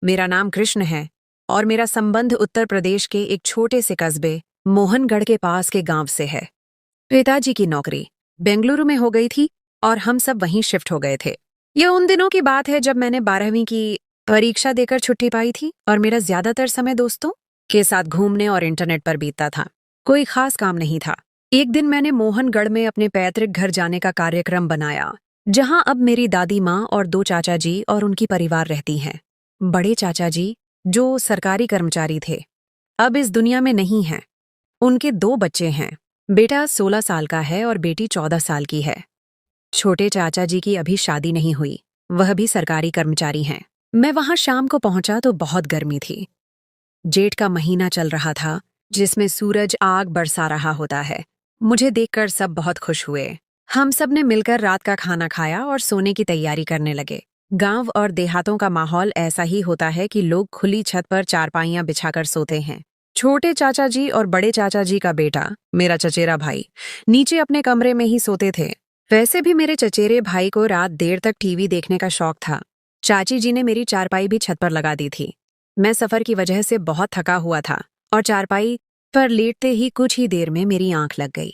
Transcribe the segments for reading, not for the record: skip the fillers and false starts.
मेरा नाम कृष्ण है और मेरा संबंध उत्तर प्रदेश के एक छोटे से कस्बे मोहनगढ़ के पास के गांव से है। पिताजी की नौकरी बेंगलुरु में हो गई थी और हम सब वहीं शिफ्ट हो गए थे। यह उन दिनों की बात है जब मैंने 12वीं की परीक्षा देकर छुट्टी पाई थी और मेरा ज्यादातर समय दोस्तों के साथ घूमने और इंटरनेट पर बीतता था। कोई खास काम नहीं था। एक दिन मैंने मोहनगढ़ में अपने पैतृक घर जाने का कार्यक्रम बनाया, जहां अब मेरी दादी माँ और 2 चाचा जी और उनकी परिवार रहती हैं। बड़े चाचा जी, जो सरकारी कर्मचारी थे, अब इस दुनिया में नहीं हैं। उनके 2 बच्चे हैं। बेटा 16 साल का है और बेटी 14 साल की है। छोटे चाचा जी की अभी शादी नहीं हुई, वह भी सरकारी कर्मचारी हैं। मैं वहां शाम को पहुंचा तो बहुत गर्मी थी। जेठ का महीना चल रहा था, जिसमें सूरज आग बरसा रहा होता है। मुझे देखकर सब बहुत खुश हुए। हम सब ने मिलकर रात का खाना खाया और सोने की तैयारी करने लगे। गांव और देहातों का माहौल ऐसा ही होता है कि लोग खुली छत पर चारपाइयां बिछाकर सोते हैं। छोटे चाचा जी और बड़े चाचा जी का बेटा, मेरा चचेरा भाई, नीचे अपने कमरे में ही सोते थे। वैसे भी मेरे चचेरे भाई को रात देर तक टीवी देखने का शौक था। चाची जी ने मेरी चारपाई भी छत पर लगा दी थी। मैं सफर की वजह से बहुत थका हुआ था और चारपाई पर लेटते ही कुछ ही देर में मेरी आंख लग गई।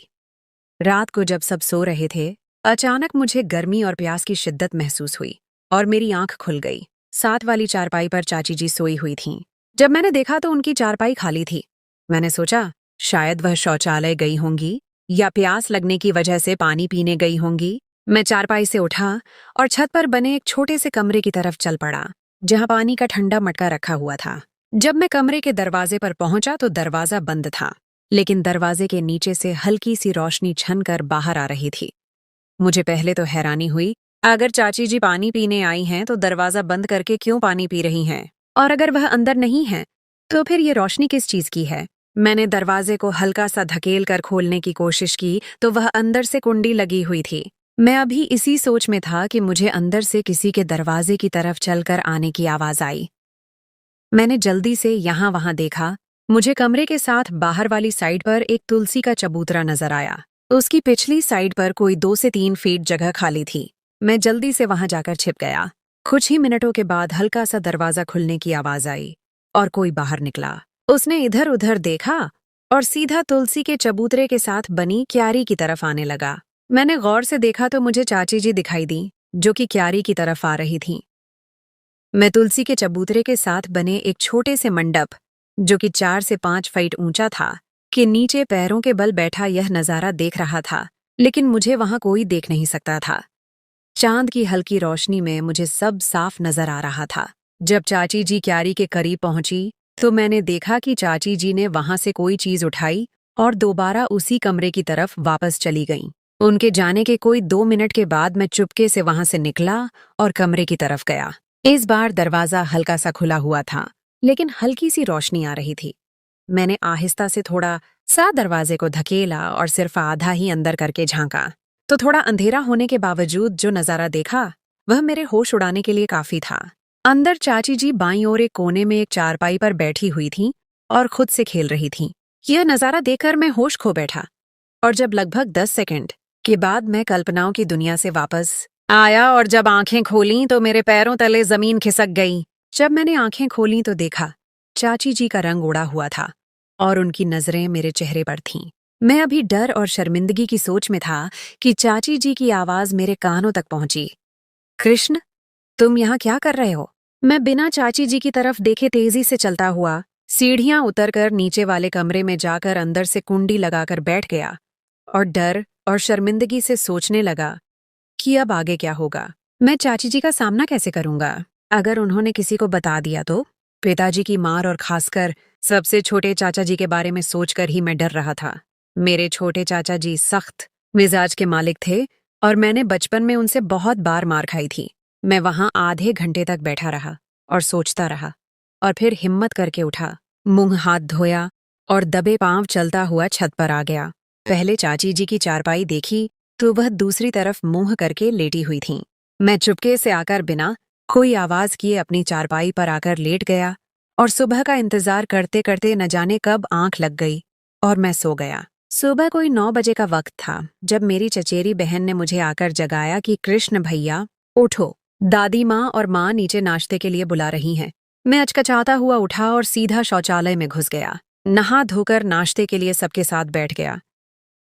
रात को जब सब सो रहे थे, अचानक मुझे गर्मी और प्यास की शिद्दत महसूस हुई और मेरी आंख खुल गई। साथ वाली चारपाई पर चाची जी सोई हुई थीं। जब मैंने देखा तो उनकी चारपाई खाली थी। मैंने सोचा शायद वह शौचालय गई होंगी या प्यास लगने की वजह से पानी पीने गई होंगी। मैं चारपाई से उठा और छत पर बने एक छोटे से कमरे की तरफ चल पड़ा, जहां पानी का ठंडा मटका रखा हुआ था। जब मैं कमरे के दरवाजे पर पहुंचा तो दरवाजा बंद था, लेकिन दरवाजे के नीचे से हल्की सी रोशनी छनकर बाहर आ रही थी। मुझे पहले तो हैरानी हुई, अगर चाची जी पानी पीने आई हैं तो दरवाजा बंद करके क्यों पानी पी रही हैं? और अगर वह अंदर नहीं है तो फिर ये रोशनी किस चीज की है? मैंने दरवाजे को हल्का सा धकेल कर खोलने की कोशिश की तो वह अंदर से कुंडी लगी हुई थी। मैं अभी इसी सोच में था कि मुझे अंदर से किसी के दरवाजे की तरफ चलकर आने की आवाज आई। मैंने जल्दी से यहाँ वहां देखा। मुझे कमरे के साथ बाहर वाली साइड पर एक तुलसी का चबूतरा नजर आया। उसकी पिछली साइड पर कोई 2 से 3 फीट जगह खाली थी। मैं जल्दी से वहां जाकर छिप गया। कुछ ही मिनटों के बाद हल्का सा दरवाजा खुलने की आवाज आई और कोई बाहर निकला। उसने इधर उधर देखा और सीधा तुलसी के चबूतरे के साथ बनी क्यारी की तरफ आने लगा। मैंने गौर से देखा तो मुझे चाची जी दिखाई दी, जो कि क्यारी की तरफ आ रही थीं। मैं तुलसी के चबूतरे के साथ बने एक छोटे से मंडप, जो कि 4 से 5 फीट ऊंचा था, के नीचे पैरों के बल बैठा यह नजारा देख रहा था, लेकिन मुझे वहां कोई देख नहीं सकता था। चांद की हल्की रोशनी में मुझे सब साफ नजर आ रहा था। जब चाची जी क्यारी के करीब पहुंची तो मैंने देखा कि चाची जी ने वहां से कोई चीज उठाई और दोबारा उसी कमरे की तरफ वापस चली गईं। उनके जाने के कोई 2 मिनट के बाद मैं चुपके से वहां से निकला और कमरे की तरफ गया। इस बार दरवाजा हल्का सा खुला हुआ था, लेकिन हल्की सी रोशनी आ रही थी। मैंने आहिस्ता से थोड़ा सा दरवाजे को धकेला और सिर्फ आधा ही अंदर करके झांका, तो थोड़ा अंधेरा होने के बावजूद जो नजारा देखा वह मेरे होश उड़ाने के लिए काफी था। अंदर चाची जी बाईं ओर एक कोने में एक चारपाई पर बैठी हुई थीं और खुद से खेल रही थीं। यह नजारा देखकर मैं होश खो बैठा और जब लगभग 10 सेकंड के बाद मैं कल्पनाओं की दुनिया से वापस आया और जब आंखें खोलीं तो मेरे पैरों तले जमीन खिसक गई। जब मैंने आंखें खोलीं तो देखा चाची जी का रंग उड़ा हुआ था और उनकी नजरें मेरे चेहरे पर थीं। मैं अभी डर और शर्मिंदगी की सोच में था कि चाची जी की आवाज मेरे कानों तक पहुंची। कृष्ण, तुम यहाँ क्या कर रहे हो? मैं बिना चाची जी की तरफ देखे तेजी से चलता हुआ सीढ़ियां उतरकर नीचे वाले कमरे में जाकर अंदर से कुंडी लगाकर बैठ गया और डर और शर्मिंदगी से सोचने लगा कि अब आगे क्या होगा। मैं चाची जी का सामना कैसे करूंगा? अगर उन्होंने किसी को बता दिया तो? पिताजी की मार और खासकर सबसे छोटे चाचा जी के बारे में सोचकर ही मैं डर रहा था। मेरे छोटे चाचा जी सख्त मिजाज के मालिक थे और मैंने बचपन में उनसे बहुत बार मार खाई थी। मैं वहां आधे घंटे तक बैठा रहा और सोचता रहा और फिर हिम्मत करके उठा, मुंह हाथ धोया और दबे पांव चलता हुआ छत पर आ गया। पहले चाची जी की चारपाई देखी तो वह दूसरी तरफ मुंह करके लेटी हुई थीं। मैं चुपके से आकर बिना कोई आवाज किए अपनी चारपाई पर आकर लेट गया और सुबह का इंतजार करते करते न जाने कब आंख लग गई और मैं सो गया। सुबह कोई 9 बजे का वक्त था जब मेरी चचेरी बहन ने मुझे आकर जगाया कि कृष्ण भैया उठो, दादी माँ और माँ नीचे नाश्ते के लिए बुला रही हैं। मैं अचकचाता हुआ उठा और सीधा शौचालय में घुस गया। नहा धोकर नाश्ते के लिए सबके साथ बैठ गया।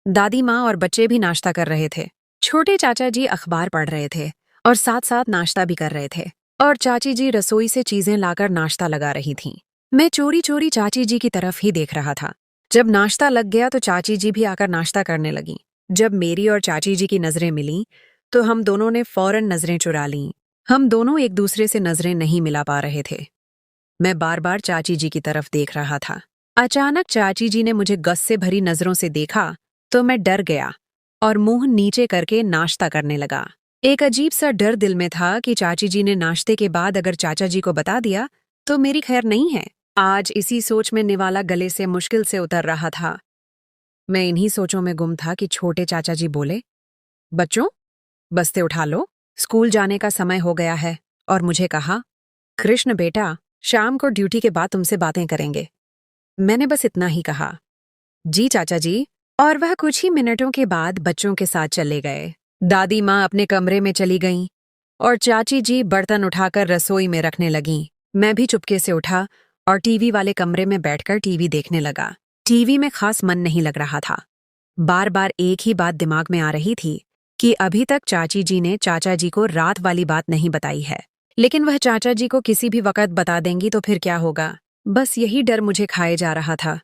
दादी माँ और बच्चे भी नाश्ता कर रहे थे। छोटे चाचा जी अखबार पढ़ रहे थे और साथ साथ नाश्ता भी कर रहे थे, और चाची जी रसोई से चीजें लाकर नाश्ता लगा रही थीं। मैं चोरी चोरी चाची जी की तरफ ही देख रहा था। जब नाश्ता लग गया तो चाची जी भी आकर नाश्ता करने लगीं। जब मेरी और चाची जी की नजरें मिलीं तो हम दोनों ने फौरन नजरें चुरा लीं। हम दोनों एक दूसरे से नजरें नहीं मिला पा रहे थे। मैं बार बार चाची जी की तरफ देख रहा था। अचानक चाची जी ने मुझे गस से भरी नजरों से देखा तो मैं डर गया और मुंह नीचे करके नाश्ता करने लगा। एक अजीब सा डर दिल में था कि चाची जी ने नाश्ते के बाद अगर चाचा जी को बता दिया तो मेरी खैर नहीं है। आज इसी सोच में निवाला गले से मुश्किल से उतर रहा था। मैं इन्हीं सोचों में गुम था कि छोटे चाचा जी बोले, बच्चों, बस्ते उठा लो, स्कूल जाने का समय हो गया है। और मुझे कहा, कृष्ण बेटा, शाम को ड्यूटी के बाद तुमसे बातें करेंगे। मैंने बस इतना ही कहा, जी चाचा जी, और वह कुछ ही मिनटों के बाद बच्चों के साथ चले गए। दादी माँ अपने कमरे में चली गईं और चाची जी बर्तन उठाकर रसोई में रखने लगीं। मैं भी चुपके से उठा और टीवी वाले कमरे में बैठकर टीवी देखने लगा। टीवी में खास मन नहीं लग रहा था। बार बार एक ही बात दिमाग में आ रही थी कि अभी तक चाची जी ने चाचा जी को रात वाली बात नहीं बताई है, लेकिन वह चाचा जी को किसी भी वक्त बता देंगी तो फिर क्या होगा। बस यही डर मुझे खाए जा रहा था।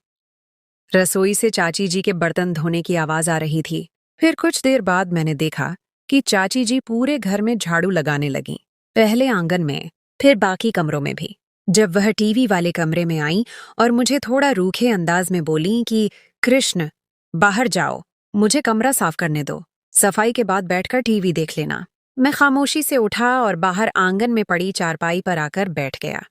रसोई से चाची जी के बर्तन धोने की आवाज आ रही थी। फिर कुछ देर बाद मैंने देखा कि चाची जी पूरे घर में झाड़ू लगाने लगीं। पहले आंगन में, फिर बाकी कमरों में भी। जब वह टीवी वाले कमरे में आईं और मुझे थोड़ा रूखे अंदाज में बोलीं कि कृष्ण, बाहर जाओ, मुझे कमरा साफ करने दो, सफाई के बाद बैठकर टीवी देख लेना। मैं खामोशी से उठा और बाहर आंगन में पड़ी चारपाई पर आकर बैठ गया।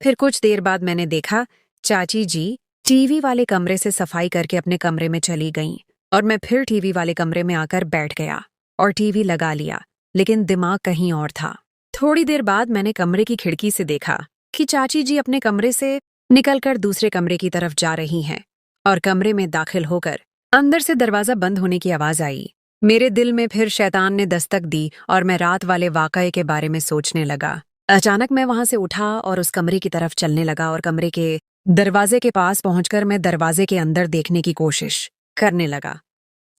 फिर कुछ देर बाद मैंने देखा चाची जी टीवी वाले कमरे से सफाई करके अपने कमरे में चली गईं और मैं फिर टीवी वाले कमरे में आकर बैठ गया और टीवी लगा लिया, लेकिन दिमाग कहीं और था। थोड़ी देर बाद मैंने कमरे की खिड़की से देखा कि चाची जी अपने कमरे से निकलकर दूसरे कमरे की तरफ जा रही हैं और कमरे में दाखिल होकर अंदर से दरवाजा बंद होने की आवाज आई। मेरे दिल में फिर शैतान ने दस्तक दी और मैं रात वाले वाकये के बारे में सोचने लगा। अचानक मैं वहां से उठा और उस कमरे की तरफ चलने लगा और कमरे के दरवाजे के पास पहुंचकर मैं दरवाजे के अंदर देखने की कोशिश करने लगा,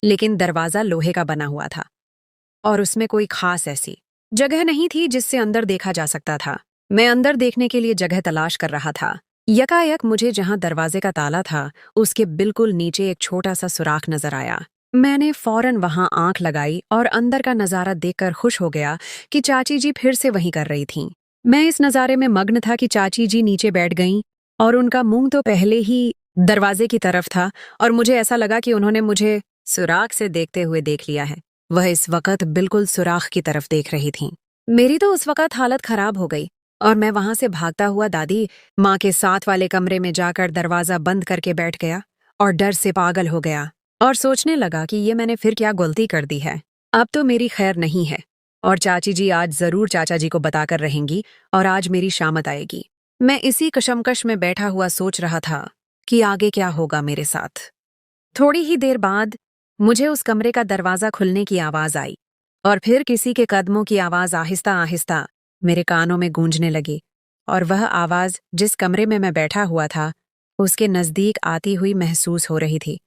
लेकिन दरवाजा लोहे का बना हुआ था और उसमें कोई खास ऐसी जगह नहीं थी जिससे अंदर देखा जा सकता था। मैं अंदर देखने के लिए जगह तलाश कर रहा था। यकायक मुझे जहां दरवाजे का ताला था उसके बिल्कुल नीचे एक छोटा सा सुराख नजर आया। मैंने फौरन वहां आंख लगाई और अंदर का नजारा देखकर खुश हो गया कि चाची जी फिर से वहीं कर रही थीं। मैं इस नजारे में मग्न था कि चाची जी नीचे बैठ गईं और उनका मुंह तो पहले ही दरवाजे की तरफ था और मुझे ऐसा लगा कि उन्होंने मुझे सुराख से देखते हुए देख लिया है। वह इस वक्त बिल्कुल सुराख की तरफ देख रही थीं। मेरी तो उस वक्त हालत खराब हो गई और मैं वहां से भागता हुआ दादी माँ के साथ वाले कमरे में जाकर दरवाजा बंद करके बैठ गया और डर से पागल हो गया और सोचने लगा कि ये मैंने फिर क्या गलती कर दी है। अब तो मेरी खैर नहीं है और चाची जी आज जरूर चाचा जी को बताकर रहेंगी और आज मेरी शामत आएगी। मैं इसी कशमकश में बैठा हुआ सोच रहा था कि आगे क्या होगा मेरे साथ। थोड़ी ही देर बाद मुझे उस कमरे का दरवाजा खुलने की आवाज आई और फिर किसी के कदमों की आवाज आहिस्ता आहिस्ता मेरे कानों में गूंजने लगी और वह आवाज जिस कमरे में मैं बैठा हुआ था उसके नजदीक आती हुई महसूस हो रही थी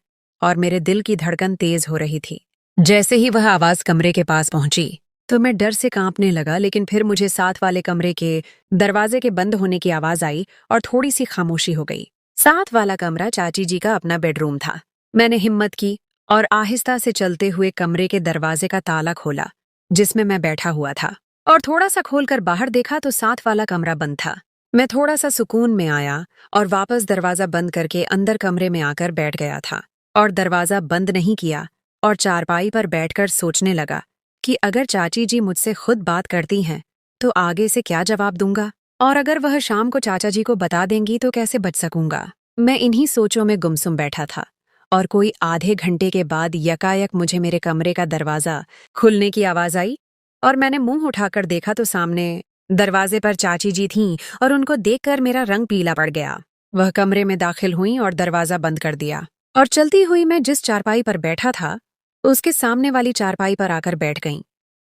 और मेरे दिल की धड़कन तेज हो रही थी। जैसे ही वह आवाज कमरे के पास पहुंची तो मैं डर से कांपने लगा, लेकिन फिर मुझे साथ वाले कमरे के दरवाजे के बंद होने की आवाज आई और थोड़ी सी खामोशी हो गई। साथ वाला कमरा चाची जी का अपना बेडरूम था। मैंने हिम्मत की और आहिस्ता से चलते हुए कमरे के दरवाजे का ताला खोला जिसमें मैं बैठा हुआ था और थोड़ा सा खोलकर बाहर देखा तो साथ वाला कमरा बंद था। मैं थोड़ा सा सुकून में आया और वापस दरवाजा बंद करके अंदर कमरे में आकर बैठ गया था और दरवाजा बंद नहीं किया और चारपाई पर बैठकर सोचने लगा कि अगर चाची जी मुझसे खुद बात करती हैं तो आगे से क्या जवाब दूंगा, और अगर वह शाम को चाचा जी को बता देंगी तो कैसे बच सकूंगा। मैं इन्हीं सोचों में गुमसुम बैठा था और कोई आधे घंटे के बाद यकायक मुझे मेरे कमरे का दरवाजा खुलने की आवाज आई और मैंने मुंह उठाकर देखा तो सामने दरवाजे पर चाची जी थीं और उनको देखकर मेरा रंग पीला पड़ गया। वह कमरे में दाखिल हुईं और दरवाजा बंद कर दिया और चलती हुई मैं जिस चारपाई पर बैठा था उसके सामने वाली चारपाई पर आकर बैठ गईं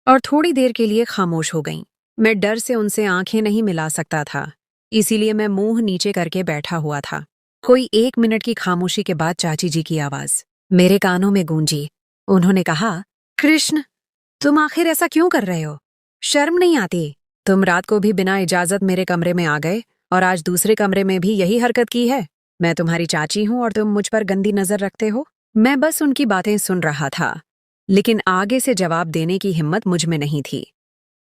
और थोड़ी देर के लिए खामोश हो गईं। मैं डर से उनसे आंखें नहीं मिला सकता था, इसीलिए मैं मुंह नीचे करके बैठा हुआ था। कोई 1 मिनट की खामोशी के बाद चाची जी की आवाज मेरे कानों में गूंजी। उन्होंने कहा, कृष्ण, तुम आखिर ऐसा क्यों कर रहे हो? शर्म नहीं आती? तुम रात को भी बिना इजाजत मेरे कमरे में आ गए और आज दूसरे कमरे में भी यही हरकत की है। मैं तुम्हारी चाची हूं और तुम मुझ पर गंदी नजर रखते हो। मैं बस उनकी बातें सुन रहा था, लेकिन आगे से जवाब देने की हिम्मत मुझ में नहीं थी।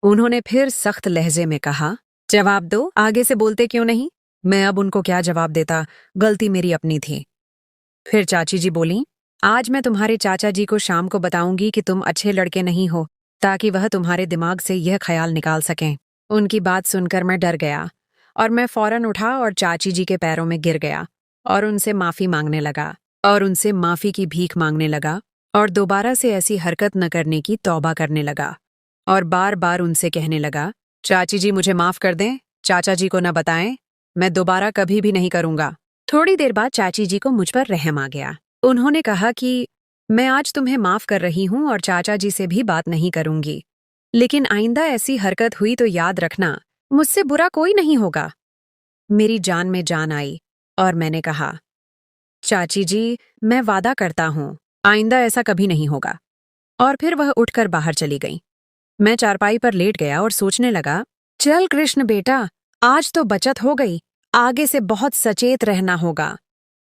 उन्होंने फिर सख्त लहजे में कहा, जवाब दो, आगे से बोलते क्यों नहीं? मैं अब उनको क्या जवाब देता, गलती मेरी अपनी थी। फिर चाची जी बोली, आज मैं तुम्हारे चाचा जी को शाम को बताऊंगी कि तुम अच्छे लड़के नहीं हो, ताकि वह तुम्हारे दिमाग से यह ख्याल निकाल सकें। उनकी बात सुनकर मैं डर गया और मैं फौरन उठा और चाची जी के पैरों में गिर गया और उनसे माफी मांगने लगा और उनसे माफी की भीख मांगने लगा और दोबारा से ऐसी हरकत न करने की तौबा करने लगा और बार बार उनसे कहने लगा, चाची जी मुझे माफ कर दें, चाचा जी को न बताएं, मैं दोबारा कभी भी नहीं करूंगा। थोड़ी देर बाद चाची जी को मुझ पर रहम आ गया। उन्होंने कहा कि मैं आज तुम्हें माफ कर रही हूं और चाचा जी से भी बात नहीं करूंगी, लेकिन आइंदा ऐसी हरकत हुई तो याद रखना, मुझसे बुरा कोई नहीं होगा। मेरी जान में जान आई और मैंने कहा, चाची जी, मैं वादा करता हूं आइंदा ऐसा कभी नहीं होगा। और फिर वह उठकर बाहर चली गई। मैं चारपाई पर लेट गया और सोचने लगा, चल कृष्ण बेटा, आज तो बचत हो गई, आगे से बहुत सचेत रहना होगा।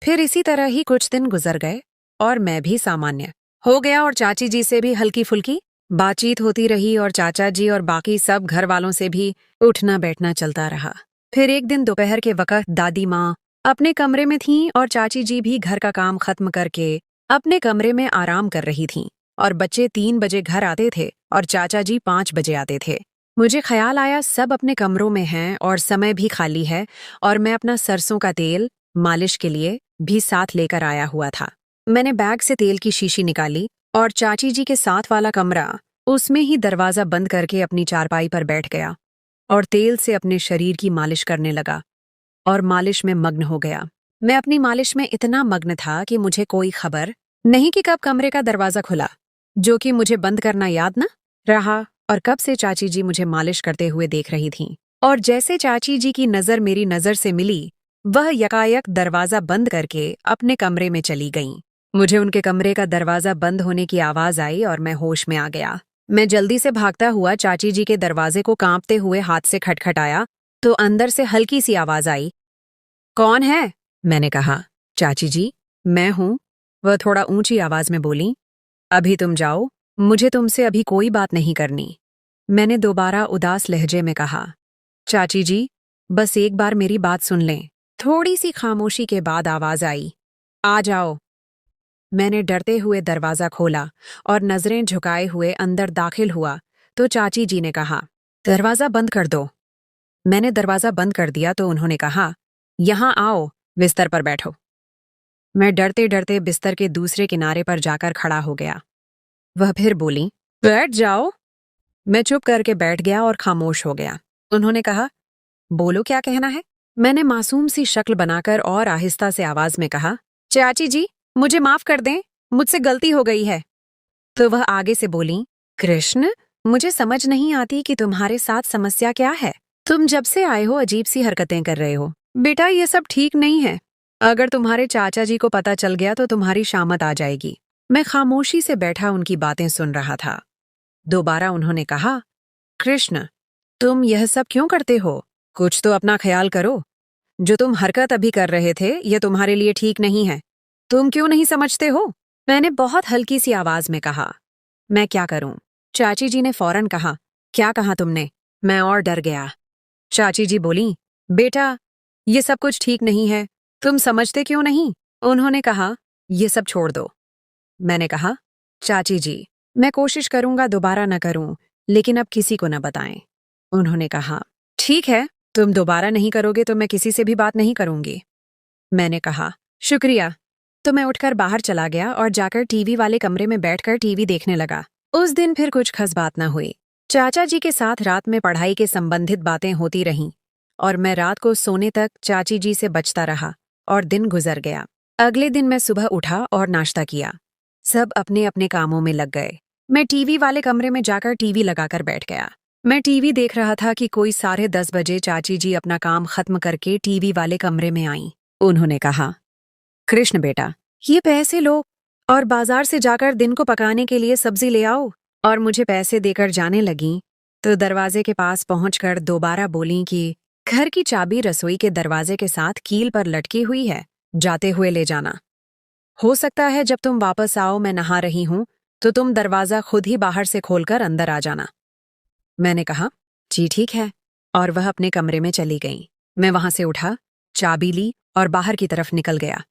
फिर इसी तरह ही कुछ दिन गुजर गए और मैं भी सामान्य हो गया और चाची जी से भी हल्की फुल्की बातचीत होती रही और चाचा जी और बाकी सब घर वालों से भी उठना बैठना चलता रहा। फिर एक दिन दोपहर के वक्त दादी माँ अपने कमरे में थीं और चाची जी भी घर का काम खत्म करके अपने कमरे में आराम कर रही थीं और बच्चे 3 बजे घर आते थे और चाचा जी 5 बजे आते थे। मुझे ख्याल आया सब अपने कमरों में हैं और समय भी खाली है और मैं अपना सरसों का तेल मालिश के लिए भी साथ लेकर आया हुआ था। मैंने बैग से तेल की शीशी निकाली और चाची जी के साथ वाला कमरा, उसमें ही दरवाजा बंद करके अपनी चारपाई पर बैठ गया और तेल से अपने शरीर की मालिश करने लगा और मालिश में मग्न हो गया। मैं अपनी मालिश में इतना मग्न था कि मुझे कोई खबर नहीं कि कब कमरे का दरवाजा खुला, जो कि मुझे बंद करना याद न रहा और कब से चाची जी मुझे मालिश करते हुए देख रही थीं। और जैसे चाची जी की नज़र मेरी नज़र से मिली, वह यकायक दरवाजा बंद करके अपने कमरे में चली गईं। मुझे उनके कमरे का दरवाजा बंद होने की आवाज आई और मैं होश में आ गया। मैं जल्दी से भागता हुआ चाची जी के दरवाजे को कांपते हुए हाथ से खटखटाया तो अंदर से हल्की सी आवाज आई, कौन है? मैंने कहा, चाची जी, मैं हूं। वह थोड़ा ऊंची आवाज में बोली, अभी तुम जाओ, मुझे तुमसे अभी कोई बात नहीं करनी। मैंने दोबारा उदास लहजे में कहा, चाची जी, बस एक बार मेरी बात सुन लें। थोड़ी सी खामोशी के बाद आवाज आई, आ जाओ। मैंने डरते हुए दरवाजा खोला और नजरें झुकाए हुए अंदर दाखिल हुआ तो चाची जी ने कहा, दरवाजा बंद कर दो। मैंने दरवाजा बंद कर दिया तो उन्होंने कहा, यहां आओ, बिस्तर पर बैठो। मैं डरते डरते बिस्तर के दूसरे किनारे पर जाकर खड़ा हो गया। वह फिर बोली, बैठ जाओ। मैं चुप करके बैठ गया और खामोश हो गया। उन्होंने कहा, बोलो क्या कहना है? मैंने मासूम सी शक्ल बनाकर और आहिस्ता से आवाज में कहा, चाची जी, मुझे माफ कर दें, मुझसे गलती हो गई है। तो वह आगे से बोली, कृष्ण, मुझे समझ नहीं आती कि तुम्हारे साथ समस्या क्या है। तुम जब से आए हो अजीब सी हरकतें कर रहे हो। बेटा, ये सब ठीक नहीं है। अगर तुम्हारे चाचा जी को पता चल गया तो तुम्हारी शामत आ जाएगी। मैं खामोशी से बैठा उनकी बातें सुन रहा था। दोबारा उन्होंने कहा, कृष्ण, तुम यह सब क्यों करते हो? कुछ तो अपना ख्याल करो। जो तुम हरकत अभी कर रहे थे, यह तुम्हारे लिए ठीक नहीं है। तुम क्यों नहीं समझते हो? मैंने बहुत हल्की सी आवाज में कहा, मैं क्या करूं? चाची जी ने फौरन कहा, क्या कहा तुमने? मैं और डर गया। चाची जी बोली, बेटा, ये सब कुछ ठीक नहीं है, तुम समझते क्यों नहीं? उन्होंने कहा, ये सब छोड़ दो। मैंने कहा, चाची जी, मैं कोशिश करूंगा दोबारा न करूं, लेकिन अब किसी को न बताएं। उन्होंने कहा, ठीक है, तुम दोबारा नहीं करोगे तो मैं किसी से भी बात नहीं करूंगी। मैंने कहा, शुक्रिया। तो मैं उठकर बाहर चला गया और जाकर टीवी वाले कमरे में बैठकर टीवी देखने लगा। उस दिन फिर कुछ खास बात न हुई। चाचा जी के साथ रात में पढ़ाई के संबंधित बातें होती रहीं और मैं रात को सोने तक चाची जी से बचता रहा और दिन गुजर गया। अगले दिन मैं सुबह उठा और नाश्ता किया। सब अपने अपने कामों में लग गए। मैं टीवी वाले कमरे में जाकर टीवी लगाकर बैठ गया। मैं टीवी देख रहा था कि कोई 10:30 बजे चाची जी अपना काम खत्म करके टीवी वाले कमरे में आईं। उन्होंने कहा, कृष्ण बेटा, ये पैसे लो और बाजार से जाकर दिन को पकाने के लिए सब्जी ले आओ। और मुझे पैसे देकर जाने लगीं तो दरवाजे के पास पहुंचकर दोबारा बोलीं कि घर की चाबी रसोई के दरवाजे के साथ कील पर लटकी हुई है, जाते हुए ले जाना। हो सकता है जब तुम वापस आओ मैं नहा रही हूं तो तुम दरवाजा खुद ही बाहर से खोलकर अंदर आ जाना। मैंने कहा, जी ठीक है, और वह अपने कमरे में चली गई। मैं वहां से उठा, चाबी ली और बाहर की तरफ निकल गया।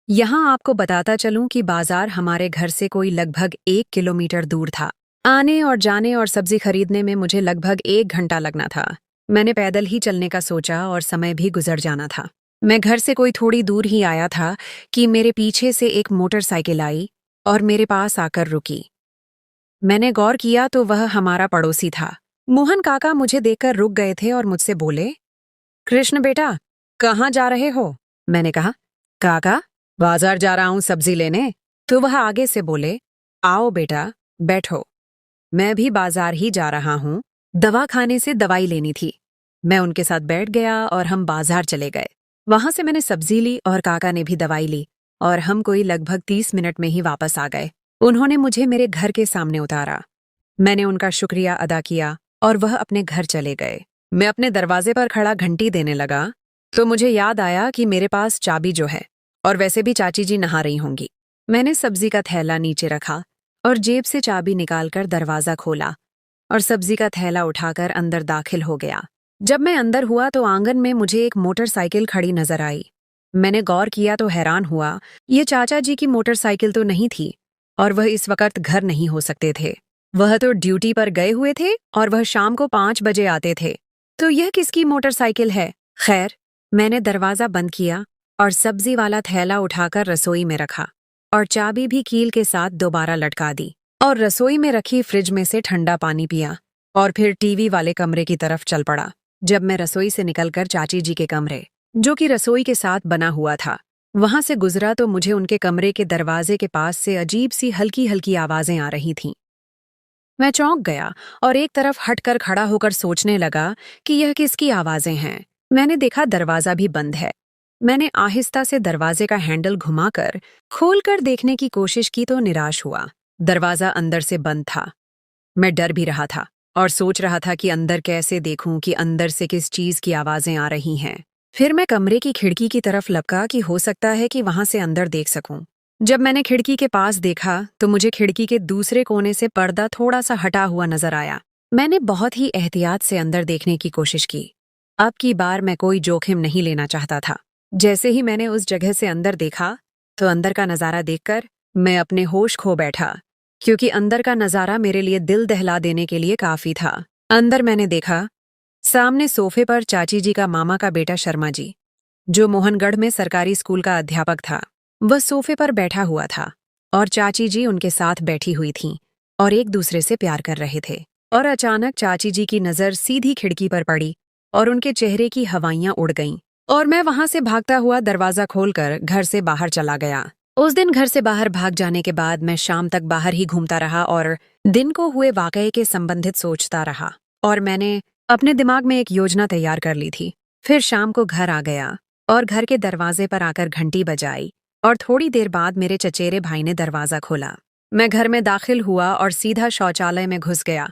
यहाँ आपको बताता चलूं कि बाजार हमारे घर से कोई लगभग 1 किलोमीटर दूर था। आने और जाने और सब्जी खरीदने में मुझे लगभग 1 घंटा लगना था। मैंने पैदल ही चलने का सोचा और समय भी गुजर जाना था। मैं घर से कोई थोड़ी दूर ही आया था कि मेरे पीछे से एक मोटरसाइकिल आई और मेरे पास आकर रुकी। मैंने गौर किया तो वह हमारा पड़ोसी था। मोहन काका मुझे देखकर रुक गए थे और मुझसे बोले, कृष्ण बेटा, कहाँ जा रहे हो? मैंने कहा, काका, बाजार जा रहा हूं सब्जी लेने। तो वह आगे से बोले, आओ बेटा, बैठो। मैं भी बाजार ही जा रहा हूं, दवा खाने से दवाई लेनी थी। मैं उनके साथ बैठ गया और हम बाजार चले गए। वहां से मैंने सब्जी ली और काका ने भी दवाई ली और हम कोई लगभग 30 मिनट में ही वापस आ गए। उन्होंने मुझे मेरे घर के सामने उतारा। मैंने उनका शुक्रिया अदा किया और वह अपने घर चले गए। मैं अपने दरवाजे पर खड़ा घंटी देने लगा तो मुझे याद आया कि मेरे पास चाबी जो है, और वैसे भी चाची जी नहा रही होंगी। मैंने सब्जी का थैला नीचे रखा और जेब से चाबी निकालकर दरवाजा खोला और सब्जी का थैला उठाकर अंदर दाखिल हो गया। जब मैं अंदर हुआ तो आंगन में मुझे एक मोटरसाइकिल खड़ी नजर आई। मैंने गौर किया तो हैरान हुआ, ये चाचा जी की मोटरसाइकिल तो नहीं थी और वह इस वक्त घर नहीं हो सकते थे। वह तो ड्यूटी पर गए हुए थे और वह शाम को 5 बजे आते थे। तो यह किसकी मोटरसाइकिल है? खैर, मैंने दरवाजा बंद किया और सब्जी वाला थैला उठाकर रसोई में रखा और चाबी भी कील के साथ दोबारा लटका दी और रसोई में रखी फ्रिज में से ठंडा पानी पिया और फिर टीवी वाले कमरे की तरफ चल पड़ा। जब मैं रसोई से निकलकर चाची जी के कमरे, जो कि रसोई के साथ बना हुआ था, वहां से गुजरा तो मुझे उनके कमरे के दरवाजे के पास से अजीब सी हल्की हल्की आवाजें आ रही थीं। मैं चौंक गया और एक तरफ हटकर खड़ा होकर सोचने लगा कि यह किसकी आवाजें हैं। मैंने देखा दरवाजा भी बंद है। मैंने आहिस्ता से दरवाजे का हैंडल घुमाकर खोलकर देखने की कोशिश की तो निराश हुआ। दरवाजा अंदर से बंद था। मैं डर भी रहा था और सोच रहा था कि अंदर कैसे देखूं कि अंदर से किस चीज की आवाजें आ रही हैं। फिर मैं कमरे की खिड़की की तरफ लपका कि हो सकता है कि वहां से अंदर देख सकूं। जब मैंने खिड़की के पास देखा तो मुझे खिड़की के दूसरे कोने से पर्दा थोड़ा सा हटा हुआ नजर आया। मैंने बहुत ही एहतियात से अंदर देखने की कोशिश की। अब की बार मैं कोई जोखिम नहीं लेना चाहता था। जैसे ही मैंने उस जगह से अंदर देखा तो अंदर का नजारा देखकर मैं अपने होश खो बैठा, क्योंकि अंदर का नजारा मेरे लिए दिल दहला देने के लिए काफी था। अंदर मैंने देखा, सामने सोफे पर चाची जी का मामा का बेटा शर्मा जी, जो मोहनगढ़ में सरकारी स्कूल का अध्यापक था, वह सोफे पर बैठा हुआ था और चाची जी उनके साथ बैठी हुई थीं और एक दूसरे से प्यार कर रहे थे। और अचानक चाची जी की नजर सीधी खिड़की पर पड़ी और उनके चेहरे की हवाइयां उड़ गईं और मैं वहां से भागता हुआ दरवाजा खोलकर घर से बाहर चला गया। उस दिन घर से बाहर भाग जाने के बाद मैं शाम तक बाहर ही घूमता रहा और दिन को हुए वाकये के संबंधित सोचता रहा और मैंने अपने दिमाग में एक योजना तैयार कर ली थी। फिर शाम को घर आ गया और घर के दरवाजे पर आकर घंटी बजाई और थोड़ी देर बाद मेरे चचेरे भाई ने दरवाजा खोला। मैं घर में दाखिल हुआ और सीधा शौचालय में घुस गया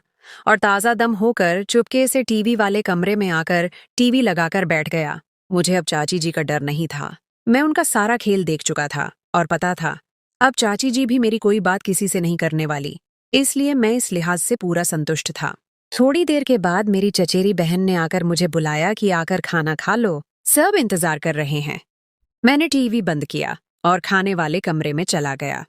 और ताज़ा दम होकर चुपके से टीवी वाले कमरे में आकर टीवी लगाकर बैठ गया। मुझे अब चाची जी का डर नहीं था। मैं उनका सारा खेल देख चुका था और पता था अब चाची जी भी मेरी कोई बात किसी से नहीं करने वाली, इसलिए मैं इस लिहाज से पूरा संतुष्ट था। थोड़ी देर के बाद मेरी चचेरी बहन ने आकर मुझे बुलाया कि आकर खाना खा लो, सब इंतजार कर रहे हैं। मैंने टीवी बंद किया और खाने वाले कमरे में चला गया।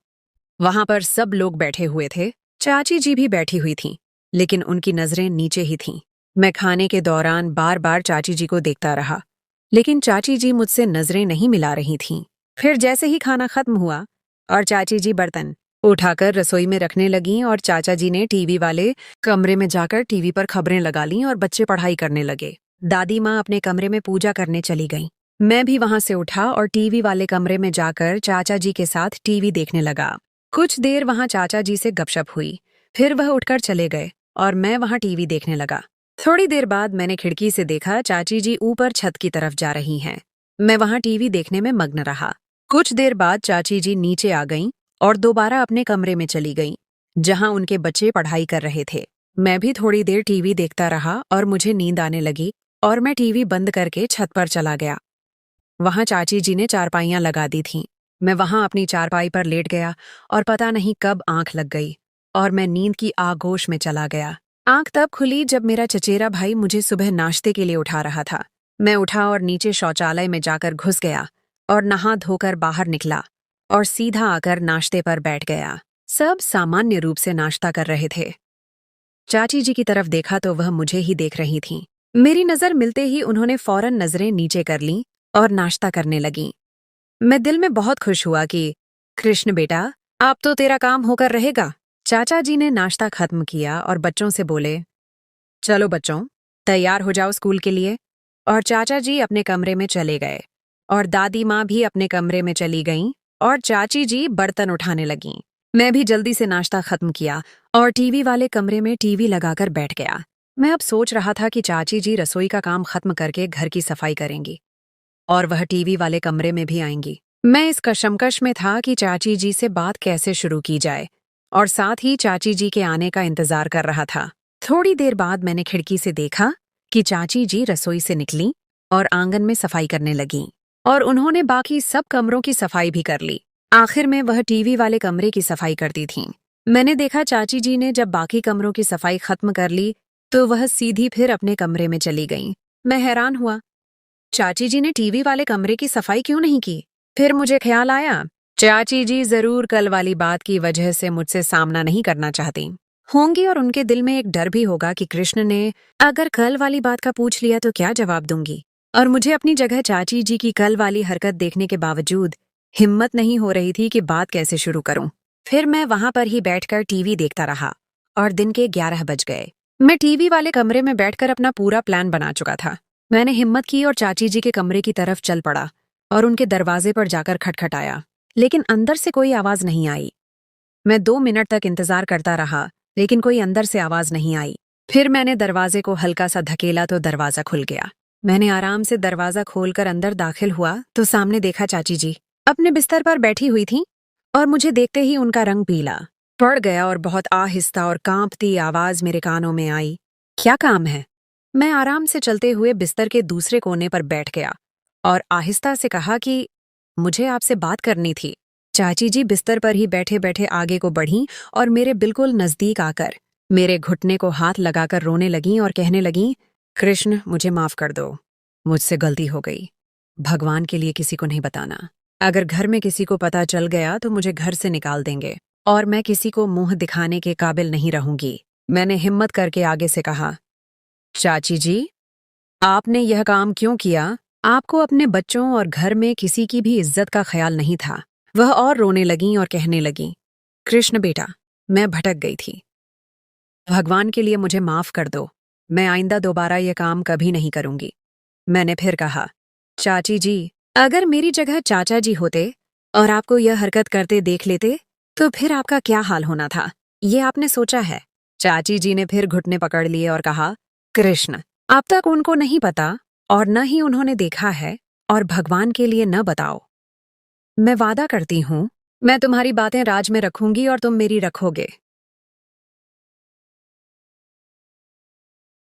वहां पर सब लोग बैठे हुए थे। चाची जी भी बैठी हुई थीं, लेकिन उनकी नजरें नीचे ही थीं। मैं खाने के दौरान बार बार चाची जी को देखता रहा, लेकिन चाची जी मुझसे नजरें नहीं मिला रही थीं। फिर जैसे ही खाना खत्म हुआ और चाची जी बर्तन उठाकर रसोई में रखने लगीं और चाचा जी ने टीवी वाले कमरे में जाकर टीवी पर खबरें लगा लीं और बच्चे पढ़ाई करने लगे। दादी माँ अपने कमरे में पूजा करने चली गईं। मैं भी वहां से उठा और टीवी वाले कमरे में जाकर चाचा जी के साथ टीवी देखने लगा। कुछ देर वहां चाचा जी से गपशप हुई, फिर वह उठकर चले गए और मैं वहां टीवी देखने लगा। थोड़ी देर बाद मैंने खिड़की से देखा चाची जी ऊपर छत की तरफ जा रही हैं। मैं वहां टीवी देखने में मग्न रहा। कुछ देर बाद चाची जी नीचे आ गईं और दोबारा अपने कमरे में चली गईं, जहां उनके बच्चे पढ़ाई कर रहे थे। मैं भी थोड़ी देर टीवी देखता रहा और मुझे नींद आने लगी और मैं टीवी बंद करके छत पर चला गया। वहां चाची जी ने चारपाइयां लगा दी थीं। मैं वहां अपनी चारपाई पर लेट गया और पता नहीं कब आंख लग गई और मैं नींद की आगोश में चला गया। आंख तब खुली जब मेरा चचेरा भाई मुझे सुबह नाश्ते के लिए उठा रहा था। मैं उठा और नीचे शौचालय में जाकर घुस गया और नहा धोकर बाहर निकला और सीधा आकर नाश्ते पर बैठ गया। सब सामान्य रूप से नाश्ता कर रहे थे। चाची जी की तरफ देखा तो वह मुझे ही देख रही थीं। मेरी नजर मिलते ही उन्होंने फौरन नजरें नीचे कर लीं और नाश्ता करने लगीं। मैं दिल में बहुत खुश हुआ कि कृष्ण बेटा, अब तो तेरा काम होकर रहेगा। चाचा जी ने नाश्ता खत्म किया और बच्चों से बोले, चलो बच्चों, तैयार हो जाओ स्कूल के लिए। और चाचा जी अपने कमरे में चले गए और दादी माँ भी अपने कमरे में चली गईं और चाची जी बर्तन उठाने लगीं। मैं भी जल्दी से नाश्ता खत्म किया और टीवी वाले कमरे में टीवी लगाकर बैठ गया। मैं अब सोच रहा था कि चाची जी रसोई का काम खत्म करके घर की सफाई करेंगी और वह टीवी वाले कमरे में भी आएंगी। मैं इस कशमकश में था कि चाची जी से बात कैसे शुरू की जाए और साथ ही चाची जी के आने का इंतजार कर रहा था। थोड़ी देर बाद मैंने खिड़की से देखा कि चाची जी रसोई से निकलीं और आंगन में सफाई करने लगीं और उन्होंने बाकी सब कमरों की सफाई भी कर ली। आखिर में वह टीवी वाले कमरे की सफाई करती थीं। मैंने देखा चाची जी ने जब बाकी कमरों की सफाई खत्म कर ली तो वह सीधी फिर अपने कमरे में चली गईं। मैं हैरान हुआ, चाची जी ने टीवी वाले कमरे की सफाई क्यों नहीं की? फिर मुझे ख्याल आया, चाची जी जरूर कल वाली बात की वजह से मुझसे सामना नहीं करना चाहती होंगी और उनके दिल में एक डर भी होगा कि कृष्ण ने अगर कल वाली बात का पूछ लिया तो क्या जवाब दूंगी। और मुझे अपनी जगह चाची जी की कल वाली हरकत देखने के बावजूद हिम्मत नहीं हो रही थी कि बात कैसे शुरू करूं। फिर मैं वहां पर ही बैठकर टीवी देखता रहा और दिन के 11 बज गए। मैं टीवी वाले कमरे में बैठकर अपना पूरा प्लान बना चुका था। मैंने हिम्मत की और चाची जी के कमरे की तरफ चल पड़ा और उनके दरवाजे पर जाकर खटखटाया, लेकिन अंदर से कोई आवाज नहीं आई। मैं 2 मिनट तक इंतजार करता रहा, लेकिन कोई अंदर से आवाज नहीं आई। फिर मैंने दरवाजे को हल्का सा धकेला तो दरवाजा खुल गया। मैंने आराम से दरवाजा खोलकर अंदर दाखिल हुआ तो सामने देखा चाची जी अपने बिस्तर पर बैठी हुई थीं और मुझे देखते ही उनका रंग पीला पड़ गया और बहुत आहिस्ता और कांपती आवाज मेरे कानों में आई, क्या काम है? मैं आराम से चलते हुए बिस्तर के दूसरे कोने पर बैठ गया और आहिस्ता से कहा कि मुझे आपसे बात करनी थी। चाची जी बिस्तर पर ही बैठे बैठे आगे को बढ़ीं और मेरे बिल्कुल नजदीक आकर मेरे घुटने को हाथ लगाकर रोने लगीं और कहने लगीं, कृष्ण मुझे माफ कर दो, मुझसे गलती हो गई। भगवान के लिए किसी को नहीं बताना। अगर घर में किसी को पता चल गया तो मुझे घर से निकाल देंगे और मैं किसी को मुंह दिखाने के काबिल नहीं रहूंगी। मैंने हिम्मत करके आगे से कहा, चाची जी, आपने यह काम क्यों किया? आपको अपने बच्चों और घर में किसी की भी इज्जत का ख्याल नहीं था। वह और रोने लगीं और कहने लगीं, कृष्ण बेटा, मैं भटक गई थी। भगवान के लिए मुझे माफ कर दो। मैं आइंदा दोबारा यह काम कभी नहीं करूंगी। मैंने फिर कहा, चाची जी, अगर मेरी जगह चाचा जी होते और आपको यह हरकत करते देख लेते तो फिर आपका क्या हाल होना था, ये आपने सोचा है? चाची जी ने फिर घुटने पकड़ लिए और कहा, कृष्ण, अब तक उनको नहीं पता और न ही उन्होंने देखा है और भगवान के लिए न बताओ। मैं वादा करती हूँ, मैं तुम्हारी बातें राज में रखूंगी और तुम मेरी रखोगे।